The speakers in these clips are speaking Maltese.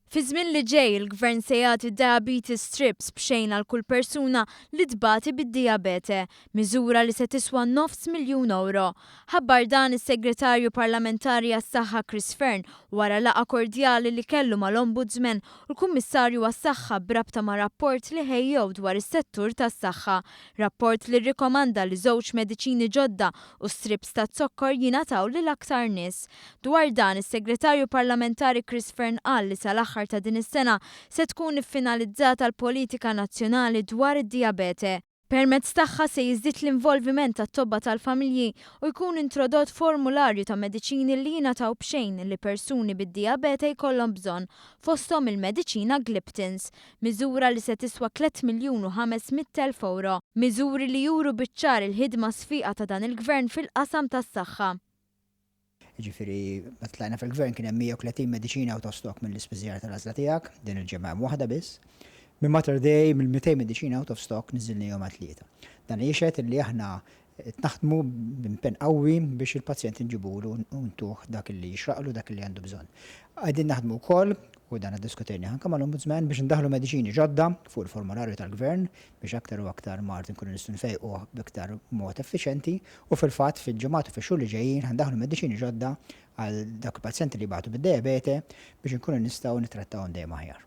Fi żmien li ġej il-Gvern se jagħti diabetes strips b'xejn għal kull persuna li tbati bid-dijabete, miżura li se tiswa €900,000. Ħabbar dan is-Segretarju Parlamentari għas-Saħħa Chris Fern wara laqgħa kordjali li kellu mal-Ombudsman u l-Kummissarju għas-Saħħa b'rabta ma' rapport li ħejjew dwar is-settur tas-saħħa. Rapport li rrikomanda li żewġ mediċini ġodda u strips ta' zokkor jingħataw lil aktar nies. Dwar dan is-Segretarju Parlamentari Chris Fern qal li sal-aħħar ta' din is-sena se tkun iffinalizzata l-politika nazzjonali dwar id-dijabete. Permezz tagħha se jiżdied l-involviment tat-tobba tal-familji u jkun introdott formularju ta' mediċini li jingħataw b'xejn li persuni bid-dijabete jkollhom bżonn, fosthom il-mediċina Gliptins, miżura li se tiswa €3,500,000, miżuri li juru biċ-ċar il-ħidma sfiqa ta' dan il-Gvern fil-qasam tas-saħħa. Ġifiri, meta tlajna fil-Gvern kien hemm 130 mediċina out of stock mill-ispiżjar tal-għażla tiegħek, din il-ġimgħa hemm waħda biss. Minn Mater Dei mill-200 mediċina out of stock niżilnihom għal tlieta. Dan jixed li aħna naħdmu b'impenn qawwi biex il-pazjent inġibulu u ntuh dak li jixraqlu dak li għandu bżonn. Qegħdin naħdmu wkoll u dan iddiskutejna anke mal-Ombudsman biex ndaħlu mediċini ġodda fuq il-formularju tal-Gvern biex aktar u aktar mart nkunu nistgħu nfejqu b'iktar mod effiċjenti u fil-fatt fil-ġimgħat u fix-xhur li ġejjin ħandaħlu mediċini ġodda għal dak il-pazjenti li bagħtu bid-diabete biex nkunu nistgħu nittrattawhom dejjem aħjar.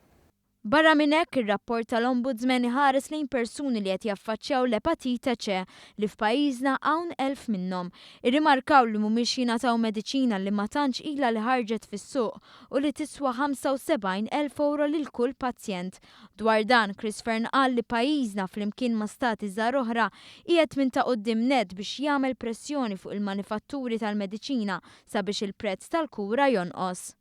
Barra minn hekk ir-rapport tal-Ombudsman iħares lejn persuni li qed jaffaċċjaw l-epatita C li f'pajjiżna hawn 1000 minnhom. Irrimarkaw li mhumiex jingħataw mediċina li ma tantx ilha li ħarġet fis-suq u li tiswa €75,000 lil kull pazjent. Dwar dan Chris Fern qal li pajjiżna flimkien ma' stati żgħar oħra qiegħed minn ta' quddiem nett biex jagħmel pressjoni fuq il-manifatturi tal-mediċina sabiex il-prezz tal-kura jonqos.